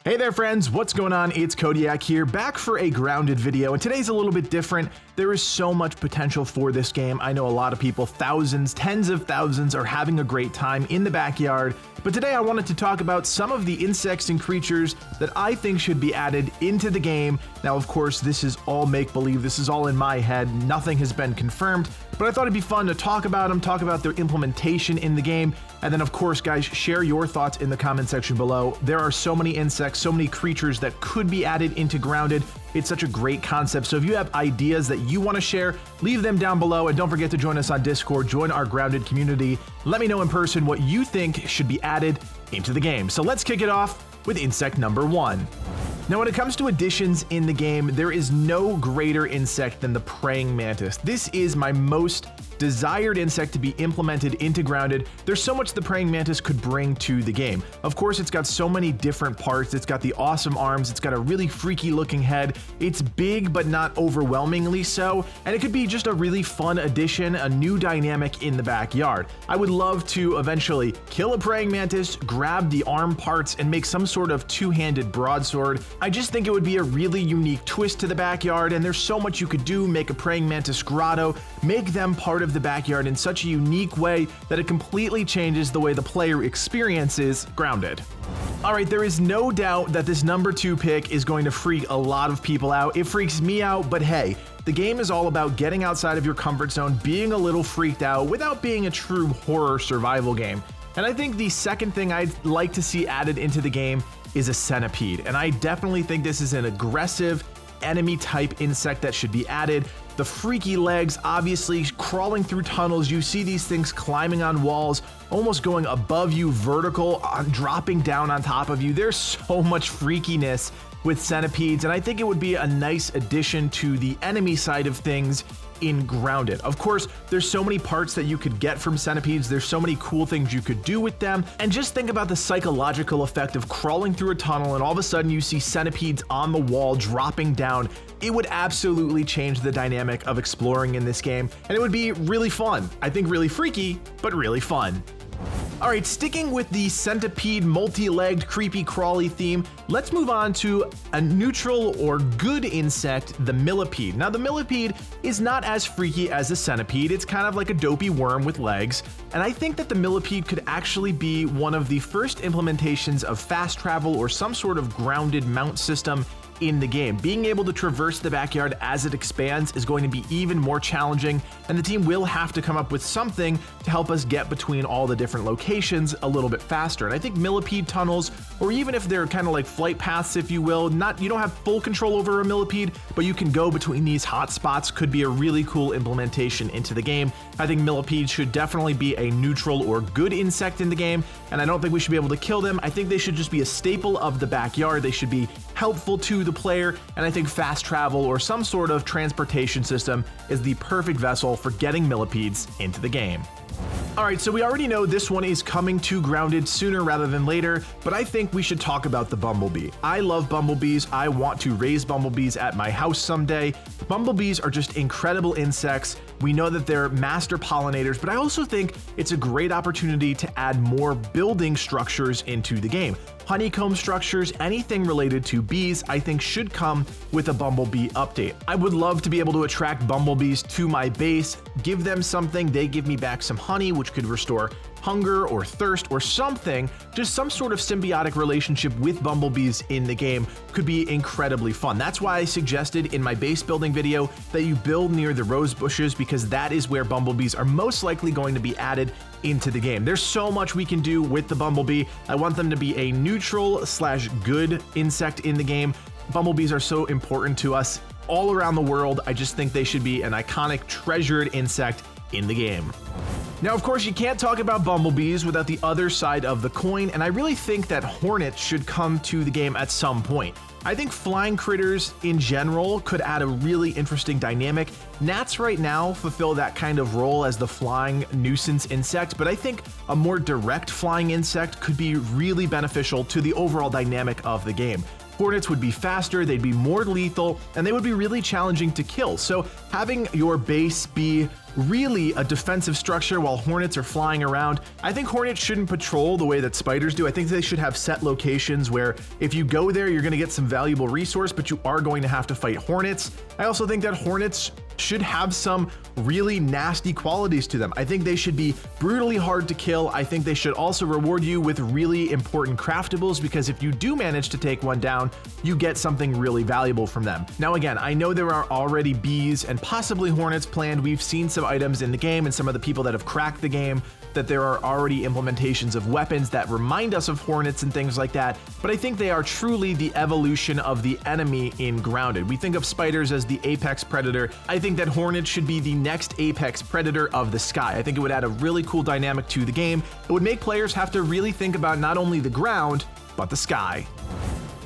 Hey there friends, what's going on? It's Codiak here, back for a grounded video, and today's a little bit different. There is so much potential for this game. I know a lot of people, thousands, tens of thousands, are having a great time in the backyard, but today I wanted to talk about some of the insects and creatures that I think should be added into the game. Now, of course, this is all make-believe, this is all in my head, nothing has been confirmed, but I thought it'd be fun to talk about them, talk about their implementation in the game, and then of course, guys, share your thoughts in the comment section below. There are so many insects, so many creatures that could be added into Grounded. It's such a great concept, so if you have ideas that you want to share, leave them down below, and don't forget to join us on Discord, join our Grounded community. Let me know in person what you think should be added into the game. So let's kick it off with insect number 1. Now, when it comes to additions in the game, there is no greater insect than the praying mantis. This is my most desired insect to be implemented into Grounded. There's so much the praying mantis could bring to the game. Of course, it's got so many different parts. It's got the awesome arms. It's got a really freaky looking head. It's big, but not overwhelmingly so. And it could be just a really fun addition, a new dynamic in the backyard. I would love to eventually kill a praying mantis, grab the arm parts, and make some sort of two-handed broadsword. I just think it would be a really unique twist to the backyard, and there's so much you could do. Make a praying mantis grotto, make them part of the backyard in such a unique way that it completely changes the way the player experiences Grounded. Alright, there is no doubt that this number 2 pick is going to freak a lot of people out. It freaks me out, but hey, the game is all about getting outside of your comfort zone, being a little freaked out without being a true horror survival game. And I think the second thing I'd like to see added into the game is a centipede, and I definitely think this is an aggressive enemy type insect that should be added. The freaky legs, obviously crawling through tunnels. You see these things climbing on walls, almost going above you vertical, dropping down on top of you. There's so much freakiness with centipedes, and I think it would be a nice addition to the enemy side of things in Grounded. Of course, there's so many parts that you could get from centipedes, there's so many cool things you could do with them, and just think about the psychological effect of crawling through a tunnel and all of a sudden you see centipedes on the wall dropping down. It would absolutely change the dynamic of exploring in this game, and it would be really fun. I think really freaky, but really fun. Alright, sticking with the centipede, multi-legged, creepy, crawly theme, let's move on to a neutral or good insect, the millipede. Now, the millipede is not as freaky as a centipede. It's kind of like a dopey worm with legs, and I think that the millipede could actually be one of the first implementations of fast travel or some sort of grounded mount system in the game. Being able to traverse the backyard as it expands is going to be even more challenging, and the team will have to come up with something to help us get between all the different locations a little bit faster. And I think millipede tunnels, or even if they're kind of like flight paths, if you will, you don't have full control over a millipede, but you can go between these hot spots, could be a really cool implementation into the game. I think millipedes should definitely be a neutral or good insect in the game, and I don't think we should be able to kill them. I think they should just be a staple of the backyard. They should be helpful to the player, and I think fast travel or some sort of transportation system is the perfect vessel for getting millipedes into the game. Alright, so we already know this one is coming to Grounded sooner rather than later, but I think we should talk about the bumblebee. I love bumblebees. I want to raise bumblebees at my house someday. Bumblebees are just incredible insects. We know that they're master pollinators, but I also think it's a great opportunity to add more building structures into the game. Honeycomb structures, anything related to bees, I think should come with a bumblebee update. I would love to be able to attract bumblebees to my base, give them something, they give me back some honey, which could restore hunger or thirst or something. Just some sort of symbiotic relationship with bumblebees in the game could be incredibly fun. That's why I suggested in my base building video that you build near the rose bushes, because that is where bumblebees are most likely going to be added into the game. There's so much we can do with the bumblebee. I want them to be a neutral / good insect in the game. Bumblebees are so important to us all around the world. I just think they should be an iconic, treasured insect in the game. Now, of course, you can't talk about bumblebees without the other side of the coin, and I really think that hornets should come to the game at some point. I think flying critters in general could add a really interesting dynamic. Gnats right now fulfill that kind of role as the flying nuisance insect, but I think a more direct flying insect could be really beneficial to the overall dynamic of the game. Hornets would be faster, they'd be more lethal, and they would be really challenging to kill. So having your base be really a defensive structure while Hornets are flying around, I think Hornets shouldn't patrol the way that spiders do. I think they should have set locations where if you go there, you're going to get some valuable resource, but you are going to have to fight Hornets. I also think that Hornets should have some really nasty qualities to them. I think they should be brutally hard to kill. I think they should also reward you with really important craftables, because if you do manage to take one down, you get something really valuable from them. Now again, I know there are already bees and possibly Hornets planned. We've seen some items in the game and some of the people that have cracked the game that there are already implementations of weapons that remind us of Hornets and things like that, but I think they are truly the evolution of the enemy in Grounded. We think of spiders as the apex predator. I think that Hornets should be the next apex predator of the sky. I think it would add a really cool dynamic to the game. It would make players have to really think about not only the ground, but the sky.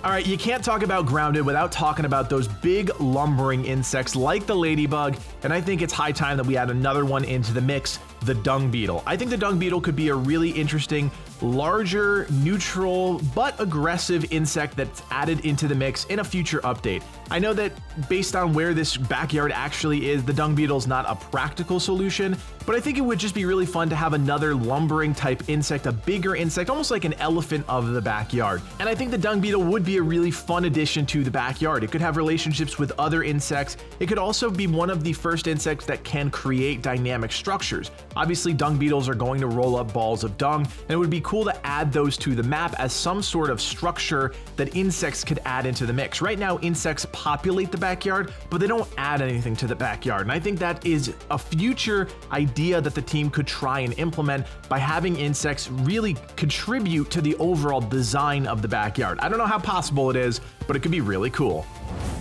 All right, you can't talk about Grounded without talking about those big lumbering insects like the ladybug, and I think it's high time that we add another one into the mix, the dung beetle. I think the dung beetle could be a really interesting, larger, neutral, but aggressive insect that's added into the mix in a future update. I know that based on where this backyard actually is, the dung beetle is not a practical solution, but I think it would just be really fun to have another lumbering type insect, a bigger insect, almost like an elephant of the backyard. And I think the dung beetle would be a really fun addition to the backyard. It could have relationships with other insects. It could also be one of the first insects that can create dynamic structures. Obviously, dung beetles are going to roll up balls of dung, and it would be cool to add those to the map as some sort of structure that insects could add into the mix. Right now, insects populate the backyard, but they don't add anything to the backyard. And I think that is a future idea that the team could try and implement by having insects really contribute to the overall design of the backyard. I don't know how possible it is, but it could be really cool.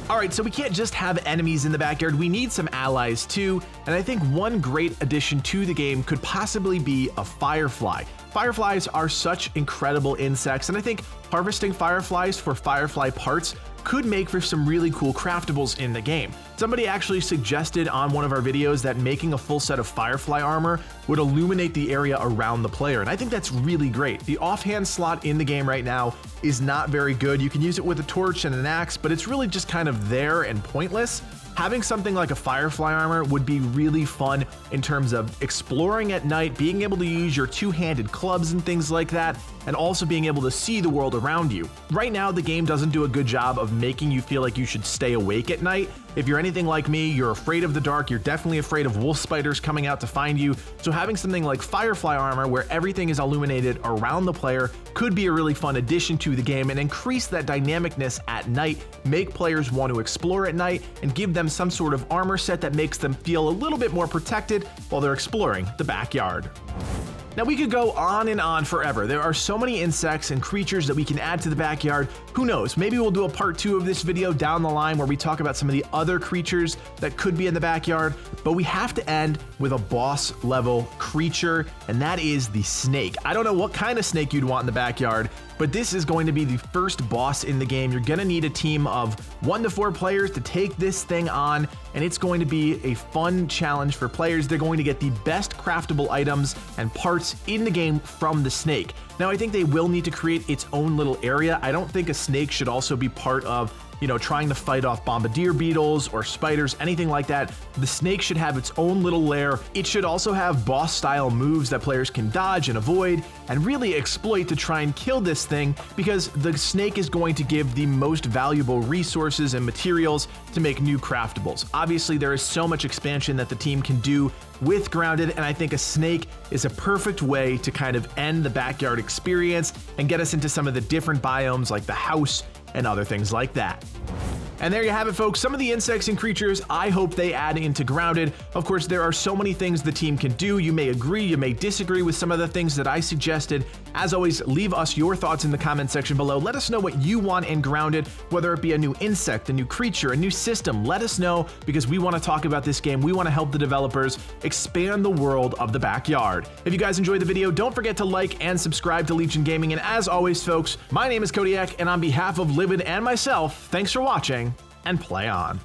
All right, so we can't just have enemies in the backyard, we need some allies too, and I think one great addition to the game could possibly be a firefly. Fireflies are such incredible insects, and I think harvesting fireflies for firefly parts could make for some really cool craftables in the game. Somebody actually suggested on one of our videos that making a full set of firefly armor would illuminate the area around the player, and I think that's really great. The offhand slot in the game right now is not very good. You can use it with a torch and an axe, but it's really just kind of there and pointless. Having something like a firefly armor would be really fun in terms of exploring at night, being able to use your two-handed clubs and things like that, and also being able to see the world around you. Right now, the game doesn't do a good job of making you feel like you should stay awake at night. If you're anything like me, you're afraid of the dark, you're definitely afraid of wolf spiders coming out to find you, so having something like firefly armor where everything is illuminated around the player could be a really fun addition to the game and increase that dynamicness at night, make players want to explore at night, and give them some sort of armor set that makes them feel a little bit more protected while they're exploring the backyard. Now we could go on and on forever. There are so many insects and creatures that we can add to the backyard. Who knows, maybe we'll do a part 2 of this video down the line where we talk about some of the other creatures that could be in the backyard, but we have to end with a boss level creature, and that is the snake. I don't know what kind of snake you'd want in the backyard, but this is going to be the first boss in the game. You're gonna need a team of 1 to 4 players to take this thing on, and it's going to be a fun challenge for players. They're going to get the best craftable items and parts in the game from the snake. Now, I think they will need to create its own little area. I don't think a snake should also be part of, trying to fight off bombardier beetles or spiders, anything like that. The snake should have its own little lair. It should also have boss style moves that players can dodge and avoid and really exploit to try and kill this thing, because the snake is going to give the most valuable resources and materials to make new craftables. Obviously, there is so much expansion that the team can do with Grounded, and I think a snake is a perfect way to kind of end the backyard experience and get us into some of the different biomes like the house and other things like that. And there you have it, folks. Some of the insects and creatures I hope they add into Grounded. Of course, there are so many things the team can do. You may agree, you may disagree with some of the things that I suggested. As always, leave us your thoughts in the comment section below. Let us know what you want in Grounded, whether it be a new insect, a new creature, a new system. Let us know, because we want to talk about this game. We want to help the developers expand the world of the backyard. If you guys enjoyed the video, don't forget to like and subscribe to Legion Gaming. And as always, folks, my name is Codiak, and on behalf of Livid and myself, thanks for watching, and play on.